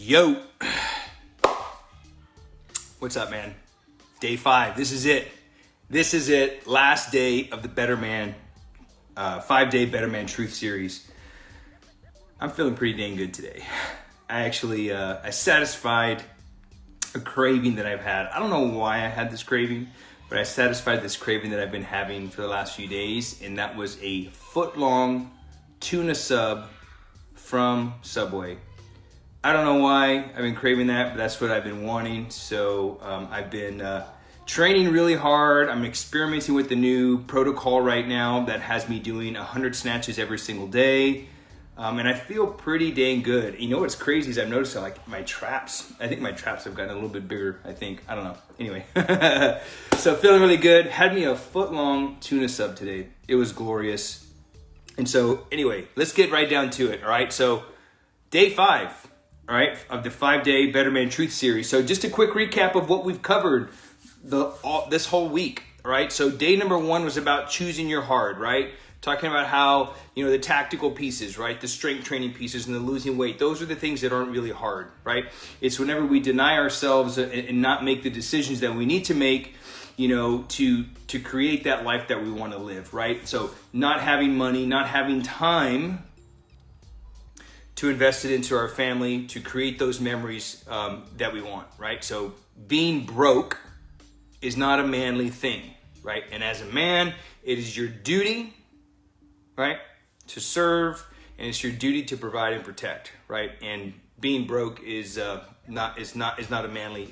Yo, what's up, man? Day 5. This is it. This is it. Last day of the Better Man, 5-day Better Man Truth Series. I'm feeling pretty dang good today. I satisfied a craving that I've had. I don't know why I had this craving, but I satisfied this craving that I've been having for the last few days, and that was a foot-long tuna sub from Subway. I don't know why I've been craving that, but that's what I've been wanting. So I've been training really hard. I'm experimenting with the new protocol right now that has me doing 100 snatches every single day. And I feel pretty dang good. You know what's crazy is I've noticed that, like, my traps, I think my traps have gotten a little bit bigger, I think. I don't know. Anyway, so feeling really good. Had me a foot-long tuna sub today. It was glorious. And so anyway, let's get right down to it, all right? So day 5. All right, of the 5-day Better Man Truth Series. So just a quick recap of what we've covered this whole week. All right, so day number 1 was about choosing your hard, right? Talking about how, the tactical pieces, right? The strength training pieces and the losing weight. Those are the things that aren't really hard, right? It's whenever we deny ourselves and not make the decisions that we need to make, to create that life that we want to live, right? So not having money, not having time to invest it into our family, to create those memories that we want, right? So being broke is not a manly thing, right? And as a man, it is your duty, right, to serve, and it's your duty to provide and protect, right? And being broke is not a manly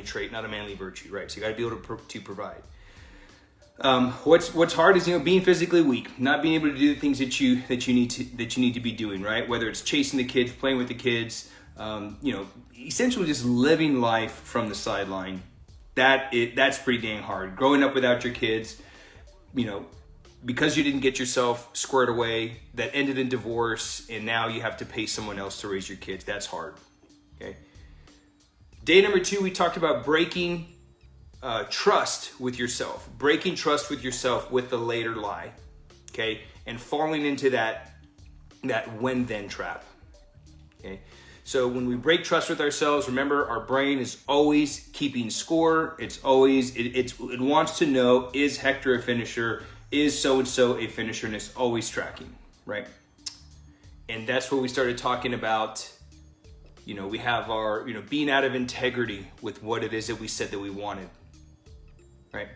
trait, not a manly virtue, right? So you got to be able to provide. What's hard is being physically weak, not being able to do the things that you need to be doing, right? Whether it's chasing the kids, playing with the kids, essentially just living life from the sideline. That's pretty dang hard. Growing up without your kids, because you didn't get yourself squared away, that ended in divorce, and now you have to pay someone else to raise your kids. That's hard. Okay. Day number 2, we talked about breaking trust with yourself, breaking trust with yourself with the later lie, okay, and falling into that when-then trap, okay. So when we break trust with ourselves, remember, our brain is always keeping score. It wants to know, is Hector a finisher? Is so-and-so a finisher? And it's always tracking, right? And that's where we started talking about, we have our, being out of integrity with what it is that we said that we wanted. Right?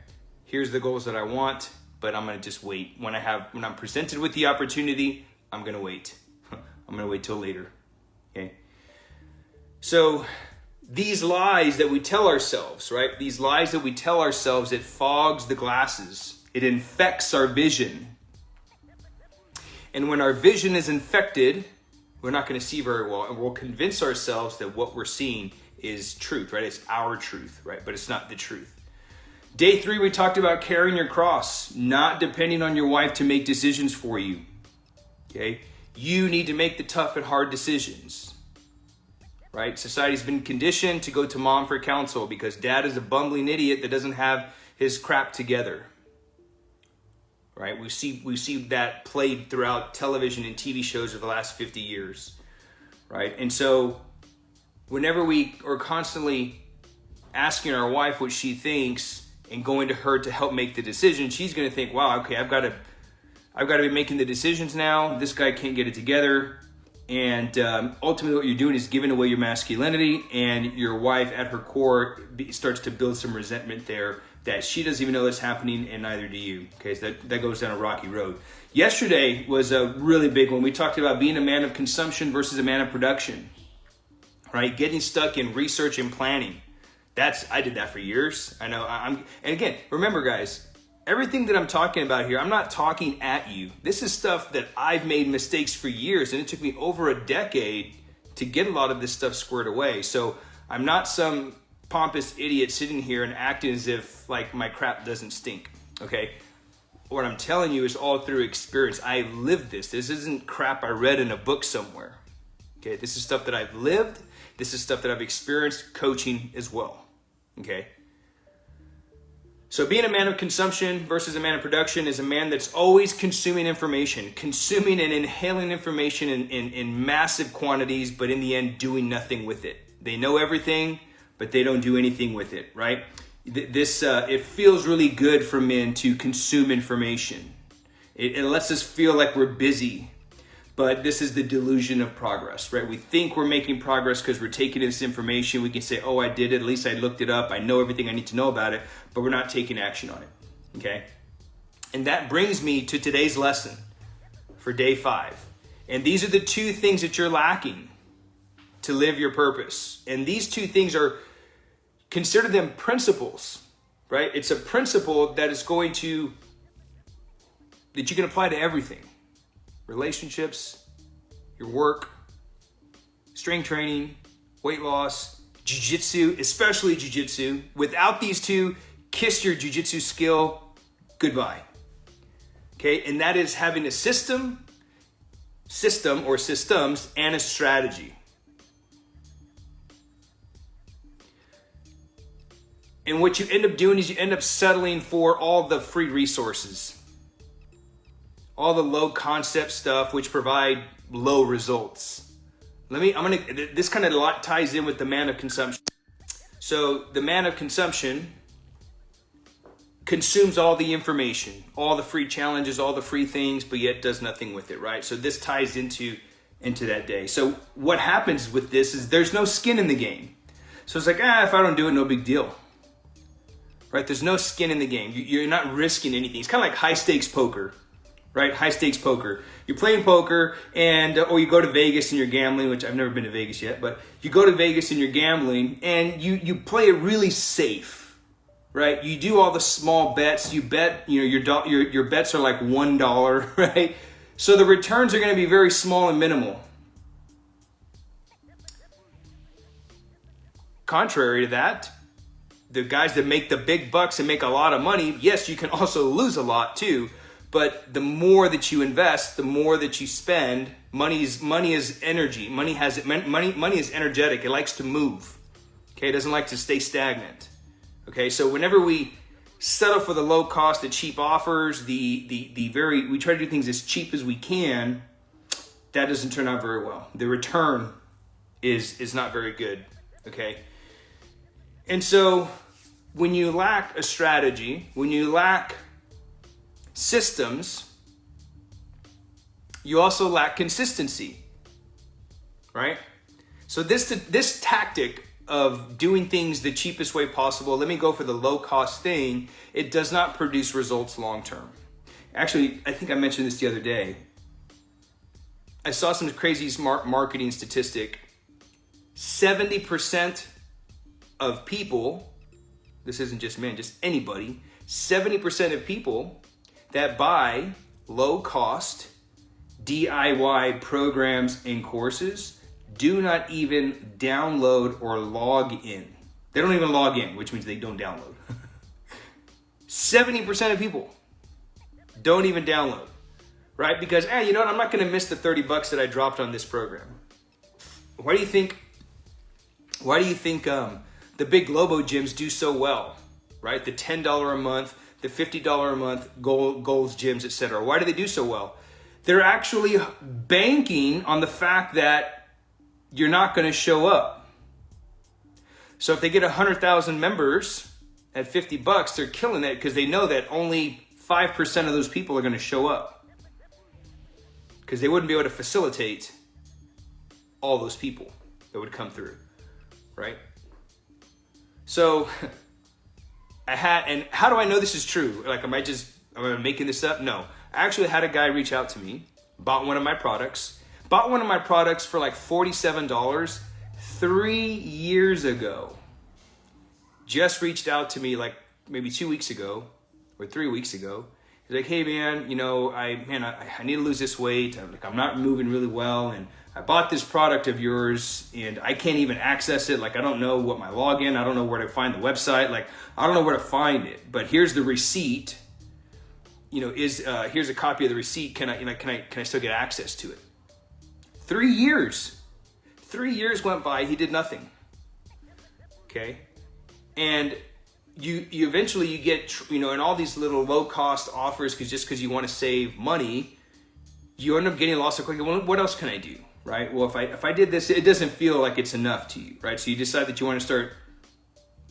Here's the goals that I want, but I'm going to just wait. When I'm presented with the opportunity, I'm going to wait. I'm going to wait till later. Okay? So these lies that we tell ourselves, right? These lies that we tell ourselves, it fogs the glasses. It infects our vision. And when our vision is infected, we're not going to see very well, and we'll convince ourselves that what we're seeing is truth, right? It's our truth, right? But it's not the truth. Day 3, we talked about carrying your cross, not depending on your wife to make decisions for you, okay? You need to make the tough and hard decisions, right? Society's been conditioned to go to mom for counsel because dad is a bumbling idiot that doesn't have his crap together, right? We see that played throughout television and TV shows over the last 50 years, right? And so whenever we are constantly asking our wife what she thinks and going to her to help make the decision, she's going to think, wow, okay, I've got to be making the decisions now. This guy can't get it together. And ultimately what you're doing is giving away your masculinity, and your wife at her core starts to build some resentment there that she doesn't even know that's happening, and neither do you. Okay, so that goes down a rocky road. Yesterday was a really big one. We talked about being a man of consumption versus a man of production, right? Getting stuck in research and planning. I did that for years. I know and again, remember guys, everything that I'm talking about here, I'm not talking at you. This is stuff that I've made mistakes for years, and it took me over a decade to get a lot of this stuff squared away. So I'm not some pompous idiot sitting here and acting as if like my crap doesn't stink, okay? What I'm telling you is all through experience. I lived this. This isn't crap I read in a book somewhere, okay? This is stuff that I've lived. This is stuff that I've experienced coaching as well. Okay. So being a man of consumption versus a man of production is a man that's always consuming information, consuming and inhaling information in massive quantities, but in the end doing nothing with it. They know everything, but they don't do anything with it, right? It feels really good for men to consume information. It lets us feel like we're busy, but this is the delusion of progress, right? We think we're making progress because we're taking this information. We can say, oh, I did it. At least I looked it up. I know everything I need to know about it, but we're not taking action on it, okay? And that brings me to today's lesson for day 5. And these are the 2 things that you're lacking to live your purpose. And these 2 things are, consider them principles, right? It's a principle that is that you can apply to everything. Relationships, your work, strength training, weight loss, jiu-jitsu, especially jiu-jitsu. Without these 2, kiss your jiu-jitsu skill goodbye. Okay, and that is having a system or systems and a strategy. And what you end up doing is you end up settling for all the free resources, all the low concept stuff which provide low results. This kind of ties in with the man of consumption. So the man of consumption consumes all the information, all the free challenges, all the free things, but yet does nothing with it, right? So this ties into that day. So what happens with this is there's no skin in the game. So it's like, if I don't do it, no big deal. Right? There's no skin in the game. You're not risking anything. It's kind of like high stakes poker. Right? High stakes poker. You're playing poker or you go to Vegas and you're gambling, which I've never been to Vegas yet, but you go to Vegas and you're gambling and you play it really safe, right? You do all the small bets. You bet, your bets are like $1, right? So the returns are going to be very small and minimal. Contrary to that, the guys that make the big bucks and make a lot of money, yes, you can also lose a lot too. But the more that you invest, the more that you spend. Money is energy. Money is energetic. It likes to move. Okay, it doesn't like to stay stagnant. Okay, so whenever we settle for the low cost, the cheap offers, we try to do things as cheap as we can. That doesn't turn out very well. The return is not very good. Okay, and so when you lack a strategy, when you lack systems, you also lack consistency, right? So this tactic of doing things the cheapest way possible, let me go for the low cost thing, it does not produce results long term. Actually, I think I mentioned this the other day. I saw some crazy smart marketing statistic. 70% of people, this isn't just men, just anybody, 70% of people that buy low-cost DIY programs and courses do not even download or log in. They don't even log in, which means they don't download. 70% of people don't even download, right? Because, you know what? I'm not going to miss the $30 that I dropped on this program. Why do you think the big Globo gyms do so well, right? The $10 a month, the $50 a month Gold's gyms, etc. Why do they do so well? They're actually banking on the fact that you're not going to show up. So if they get 100,000 members at $50, they're killing it because they know that only 5% of those people are going to show up because they wouldn't be able to facilitate all those people that would come through, right? So and how do I know this is true? Like, am I making this up? No. I actually had a guy reach out to me, bought one of my products for like $47 3 years ago. Just reached out to me like maybe 2 weeks ago or 3 weeks ago. He's like, hey man, I need to lose this weight. I'm not moving really well, and I bought this product of yours and I can't even access it. Like, I don't know what my login, I don't know where to find the website. Like, I don't know where to find it, but here's the receipt. Here's a copy of the receipt. Can I still get access to it? 3 years. 3 years went by, he did nothing. Okay. And you eventually you get, in all these little low cost offers, because you want to save money, you end up getting lost so quickly. Well, what else can I do, right? Well, if I did this, it doesn't feel like it's enough to you, right? So you decide that you want to start,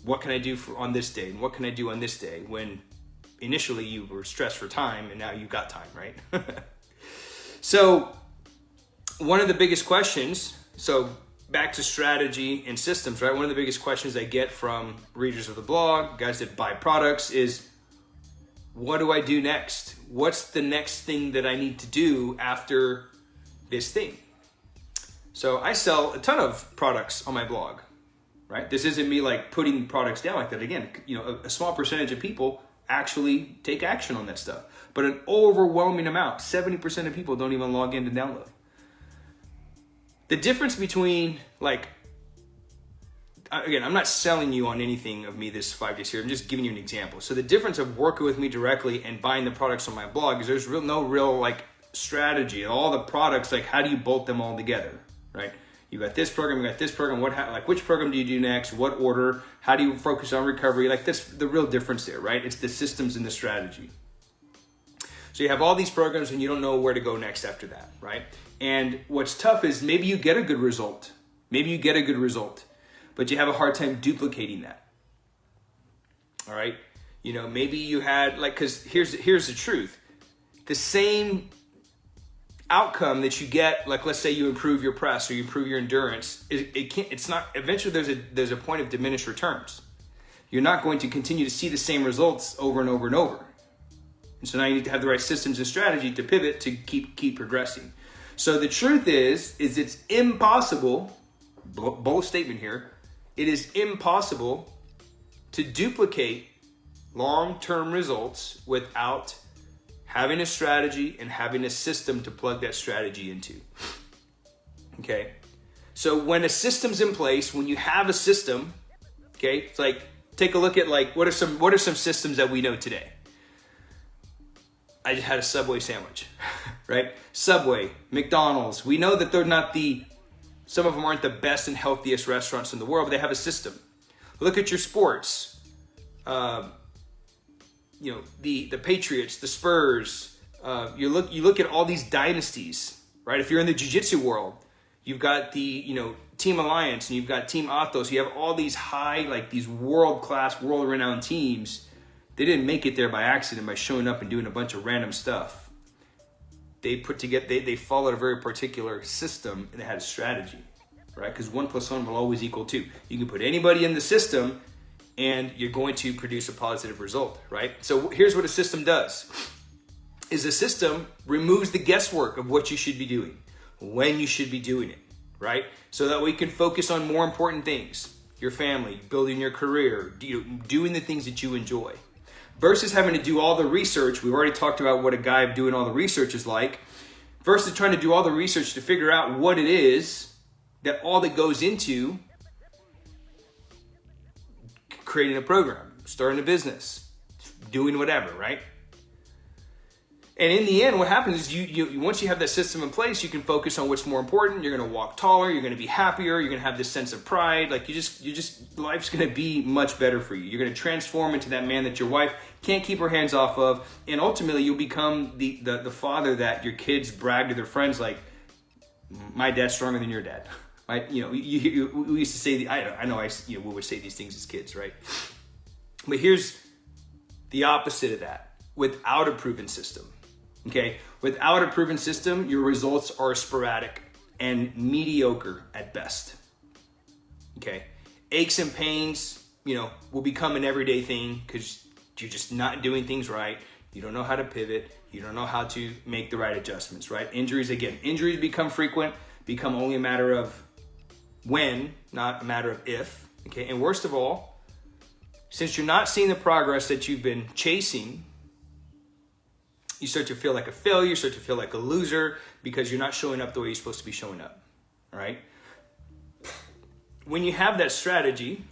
what can I do on this day, and what can I do on this day, when initially you were stressed for time and now you've got time, right? So one of the biggest questions, so back to strategy and systems, right? One of the biggest questions I get from readers of the blog, guys that buy products, is what do I do next? What's the next thing that I need to do after this thing? So I sell a ton of products on my blog, right? This isn't me like putting products down like that. Again, a small percentage of people actually take action on that stuff, but an overwhelming amount, 70% of people don't even log in to download. The difference between, like, again, I'm not selling you on anything of me this 5 days here. I'm just giving you an example. So the difference of working with me directly and buying the products on my blog is there's no real like strategy. All the products, like, how do you bolt them all together, right? You got this program, you got this program. Which program do you do next? What order? How do you focus on recovery? Like, that's the real difference there, right? It's the systems and the strategy. So you have all these programs and you don't know where to go next after that, right? And what's tough is maybe you get a good result. But you have a hard time duplicating that. All right? Maybe you had, like, because here's the truth. The same outcome that you get, like, let's say you improve your press or you improve your endurance, eventually there's a point of diminished returns. You're not going to continue to see the same results over and over and over. And so now you need to have the right systems and strategy to pivot to keep progressing. So the truth is it's impossible, bold statement here, it is impossible to duplicate long-term results without having a strategy and having a system to plug that strategy into. Okay? So when a system's in place, when you have a system, okay, it's like, take a look at, like, what are some systems that we know today? I just had a Subway sandwich, right? Subway, McDonald's. We know that they're not some of them aren't the best and healthiest restaurants in the world, but they have a system. Look at your sports. The Patriots, the Spurs. You look at all these dynasties, right? If you're in the jiu-jitsu world, you've got the, Team Alliance and you've got Team Athos. You have all these these world-class, world-renowned teams. They didn't make it there by accident by showing up and doing a bunch of random stuff. They put together, they followed a very particular system and they had a strategy, right? Because 1 + 1 will always equal 2. You can put anybody in the system and you're going to produce a positive result, right? So here's what a system does. Is a system removes the guesswork of what you should be doing, when you should be doing it, right? So that we can focus on more important things, your family, building your career, doing the things that you enjoy. Versus having to do all the research. We've already talked about what a guy doing all the research is like. Versus trying to do all the research to figure out what it is that goes into creating a program, starting a business, doing whatever, right? And in the end, what happens is you once you have that system in place, you can focus on what's more important. You're going to walk taller. You're going to be happier. You're going to have this sense of pride. Like life's going to be much better for you. You're going to transform into that man that your wife can't keep her hands off of. And ultimately, you'll become the father that your kids brag to their friends, like, my dad's stronger than your dad. Right? We used to say, we would say these things as kids, right? But here's the opposite of that. Without a proven system. Okay, without a proven system, your results are sporadic and mediocre at best. Okay, aches and pains, will become an everyday thing because you're just not doing things right. You don't know how to pivot. You don't know how to make the right adjustments, right? Injuries become frequent, become only a matter of when, not a matter of if. Okay, and worst of all, since you're not seeing the progress that you've been chasing, you start to feel like a failure, you start to feel like a loser because you're not showing up the way you're supposed to be showing up, all right? When you have that strategy,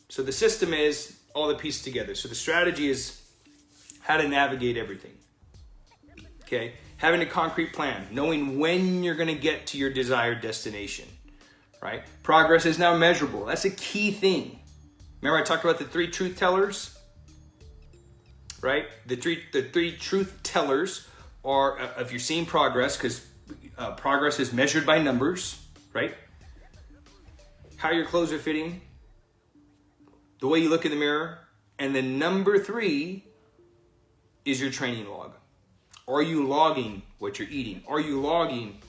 so the system is all the pieces together. So the strategy is how to navigate everything, okay? Having a concrete plan, knowing when you're gonna get to your desired destination, right? Progress is now measurable. That's a key thing. Remember I talked about the 3 truth tellers, right? The three truth tellers are, if you're seeing progress, because progress is measured by numbers, right? How your clothes are fitting, the way you look in the mirror, and then number 3 is your training log. Are you logging what you're eating? Are you logging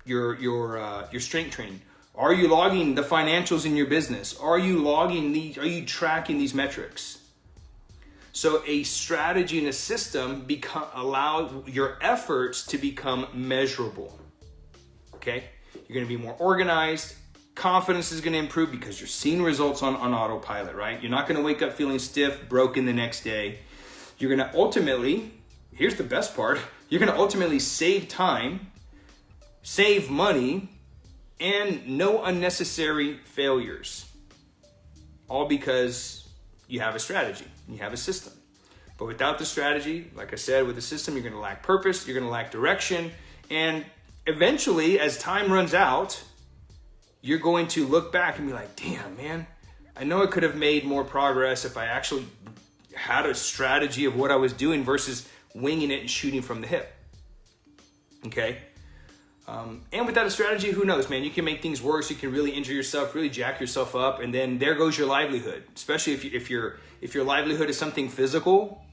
your strength training? Are you logging the financials in your business? Are you tracking these metrics? So a strategy and a system allow your efforts to become measurable. Okay? You're going to be more organized. Confidence is going to improve because you're seeing results on autopilot, right? You're not going to wake up feeling stiff, broken the next day. You're going to ultimately, here's the best part, you're going to ultimately save time, save money, and no unnecessary failures. All because you have a strategy, you have a system. But without the strategy, like I said, with the system, you're going to lack purpose, you're going to lack direction, and eventually, as time runs out, you're going to look back and be like, damn, man, I know I could have made more progress if I actually had a strategy of what I was doing versus winging it and shooting from the hip. Okay? And without a strategy, who knows, man? You can make things worse. You can really injure yourself, really jack yourself up, and then there goes your livelihood. Especially if your livelihood is something physical,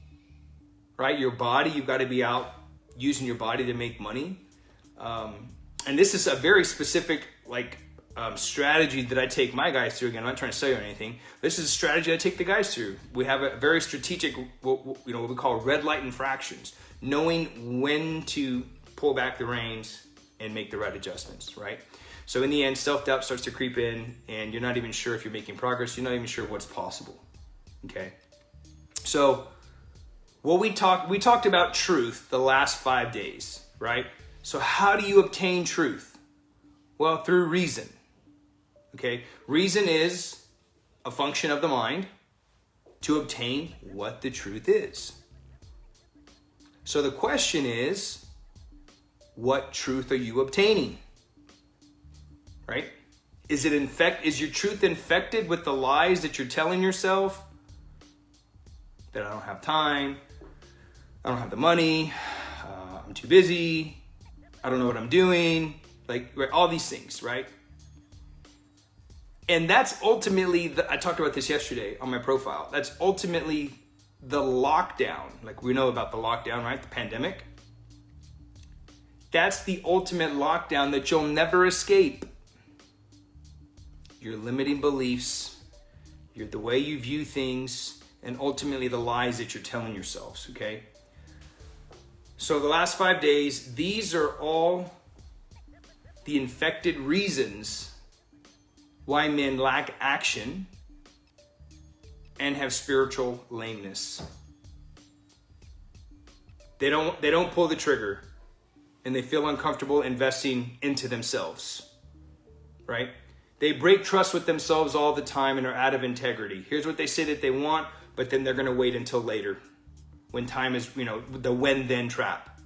right? Your body, you've got to be out using your body to make money. And this is a very specific strategy that I take my guys through. Again, I'm not trying to sell you anything. This is a strategy I take the guys through. We have a very strategic, what we call red light infractions, knowing when to pull back the reins and make the right adjustments, right? So in the end, self-doubt starts to creep in and you're not even sure if you're making progress. You're not even sure what's possible, okay? So we talked about truth the last 5 days, right? So how do you obtain truth? Well, through reason, okay? Reason is a function of the mind to obtain what the truth is. So the question is, what truth are you obtaining? Right? Is your truth infected with the lies that you're telling yourself? That I don't have time, I don't have the money, I'm too busy, I don't know what I'm doing, all these things, right? And that's ultimately, I talked about this yesterday on my profile, that's ultimately the lockdown. Like we know about the lockdown, right? The pandemic. That's the ultimate lockdown that you'll never escape. Your limiting beliefs, the way you view things, and ultimately the lies that you're telling yourselves, okay? So the last 5 days, these are all the infected reasons why men lack action and have spiritual lameness. They don't pull the trigger. And they feel uncomfortable investing into themselves, right? They break trust with themselves all the time and are out of integrity. Here's what they say that they want, but then they're going to wait until later. When time is, the when-then trap.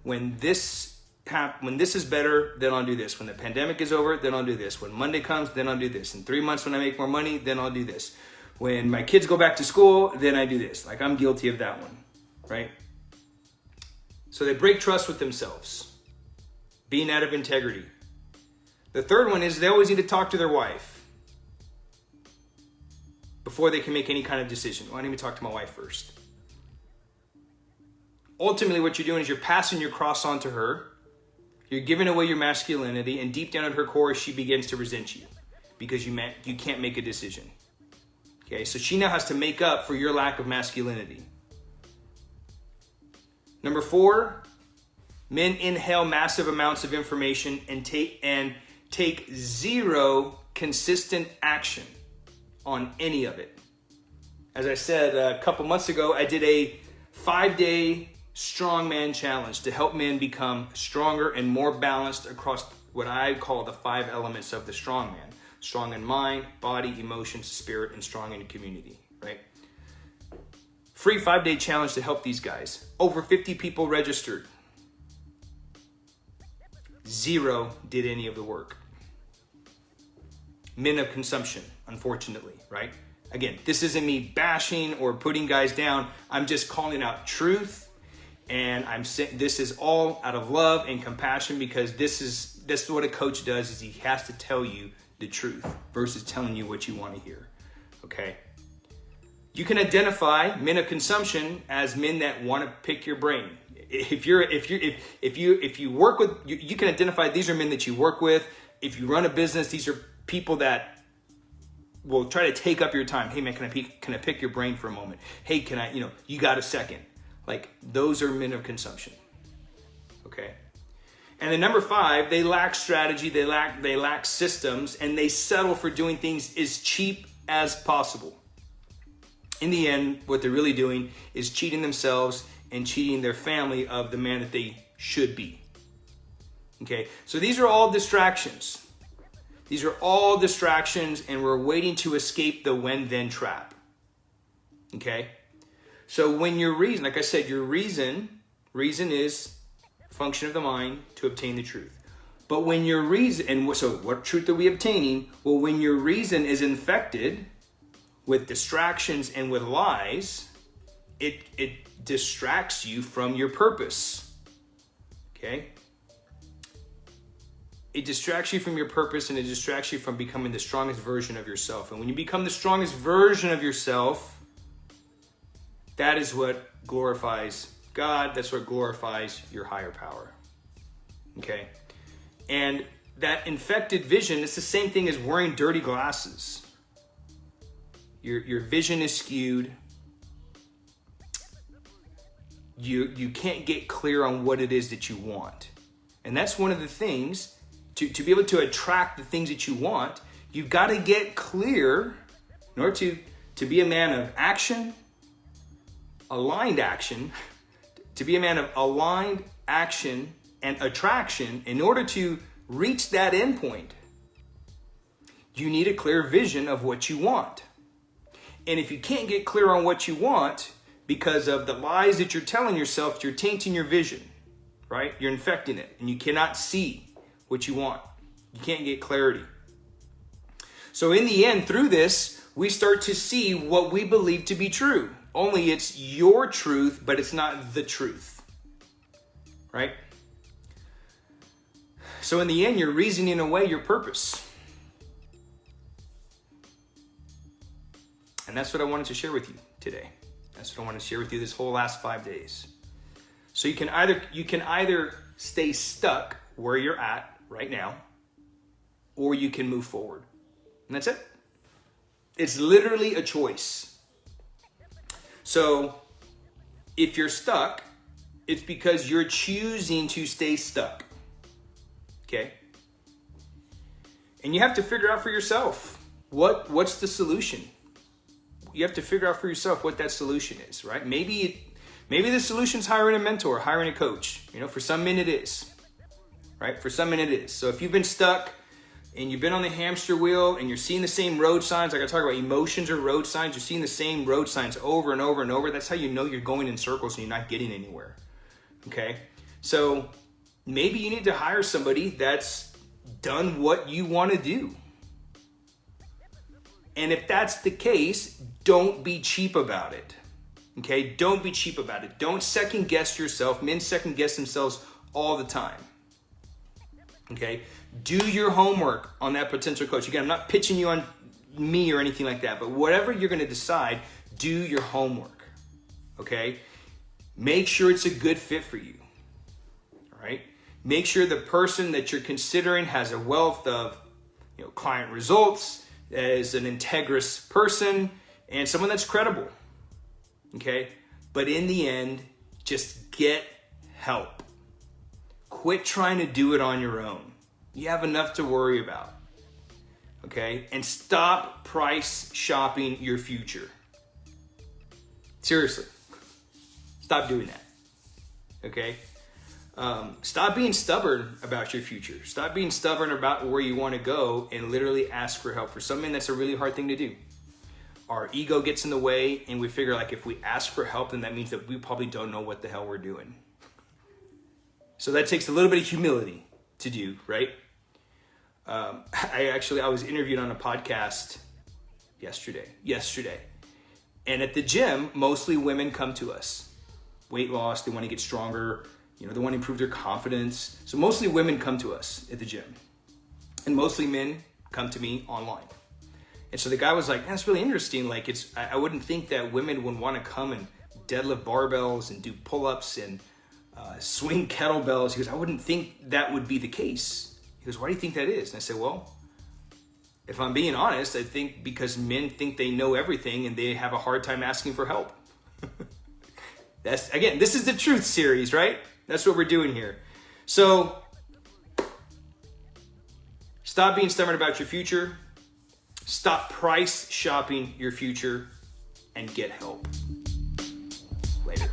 When this is better, then I'll do this. When the pandemic is over, then I'll do this. When Monday comes, then I'll do this. In 3 months when I make more money, then I'll do this. When my kids go back to school, then I do this. I'm guilty of that one, right? So they break trust with themselves, being out of integrity. The third one is they always need to talk to their wife before they can make any kind of decision. Well, I need to talk to my wife first. Ultimately, what you're doing is you're passing your cross on to her. You're giving away your masculinity, and deep down at her core, she begins to resent you because you can't make a decision. Okay, so she now has to make up for your lack of masculinity. Number 4, men inhale massive amounts of information and take zero consistent action on any of it. As I said a couple months ago, I did a 5-day strongman challenge to help men become stronger and more balanced across what I call the 5 elements of the strongman. Strong in mind, body, emotions, spirit, and strong in community, right? Free 5-day challenge to help these guys. Over 50 people registered. 0 did any of the work. Men of consumption, unfortunately, right? Again, this isn't me bashing or putting guys down. I'm just calling out truth, and I'm saying this is all out of love and compassion, because this is what a coach does, is he has to tell you the truth versus telling you what you want to hear. Okay? You can identify men of consumption as men that want to pick your brain. If you work with, you can identify these are men that you work with. If you run a business, these are people that will try to take up your time. Hey man, can I pick your brain for a moment? Hey, can I, you got a second? Like, those are men of consumption. Okay. And then number 5, they lack strategy, they lack systems, and they settle for doing things as cheap as possible. In the end, what they're really doing is cheating themselves and cheating their family of the man that they should be. Okay, so these are all distractions. These are all distractions, and we're waiting to escape the when-then trap. Okay, so when your reason, like I said, your reason is a function of the mind to obtain the truth. But when your reason, and so what truth are we obtaining? Well, when your reason is infected with distractions and with lies, it distracts you from your purpose. Okay? It distracts you from your purpose, and it distracts you from becoming the strongest version of yourself. And when you become the strongest version of yourself, that is what glorifies God. That's what glorifies your higher power. Okay? And that infected vision, it's the same thing as wearing dirty glasses. Your vision is skewed. You can't get clear on what it is that you want. And that's one of the things, to be able to attract the things that you want, you've got to get clear in order to be a man of action, aligned action, to be a man of aligned action and attraction. In order to reach that end point, you need a clear vision of what you want. And if you can't get clear on what you want because of the lies that you're telling yourself, you're tainting your vision, right? You're infecting it, and you cannot see what you want. You can't get clarity. So in the end, through this, we start to see what we believe to be true. Only it's your truth, but it's not the truth, right? So in the end, you're reasoning away your purpose. And that's what I wanted to share with you today. That's what I want to share with you this whole last 5 days. So you can either stay stuck where you're at right now, or you can move forward. And that's it. It's literally a choice. So if you're stuck, it's because you're choosing to stay stuck. Okay? And you have to figure out for yourself, what's the solution? You have to figure out for yourself what that solution is, right? Maybe the solution is hiring a mentor, hiring a coach. For some men it is, right? For some men it is. So if you've been stuck and you've been on the hamster wheel and you're seeing the same road signs, like I talk about emotions or road signs, you're seeing the same road signs over and over and over. That's how you know you're going in circles and you're not getting anywhere, okay? So maybe you need to hire somebody that's done what you want to do. And if that's the case, don't be cheap about it. Okay? Don't be cheap about it. Don't second guess yourself. Men second guess themselves all the time. Okay? Do your homework on that potential coach. Again, I'm not pitching you on me or anything like that, but whatever you're going to decide, do your homework. Okay? Make sure it's a good fit for you. All right? Make sure the person that you're considering has a wealth of, client results, is an integrous person, and someone that's credible. Okay? But in the end, just get help. Quit trying to do it on your own. You have enough to worry about. Okay? And stop price shopping your future. Seriously. Stop doing that. Okay? Stop being stubborn about your future. Stop being stubborn about where you want to go and literally ask for help. For some men, that's a really hard thing to do. Our ego gets in the way, and we figure if we ask for help, then that means that we probably don't know what the hell we're doing. So that takes a little bit of humility to do, right? I was interviewed on a podcast yesterday. And at the gym, mostly women come to us. Weight loss, they want to get stronger, they want to improve their confidence. So mostly women come to us at the gym. And mostly men come to me online. And so the guy was like, that's really interesting. Like, I wouldn't think that women would want to come and deadlift barbells and do pull-ups and swing kettlebells. He goes, I wouldn't think that would be the case. He goes, why do you think that is? And I said, well, if I'm being honest, I think because men think they know everything and they have a hard time asking for help. Again, this is the truth series, right? That's what we're doing here. So stop being stubborn about your future. Stop price shopping your future and get help. Later.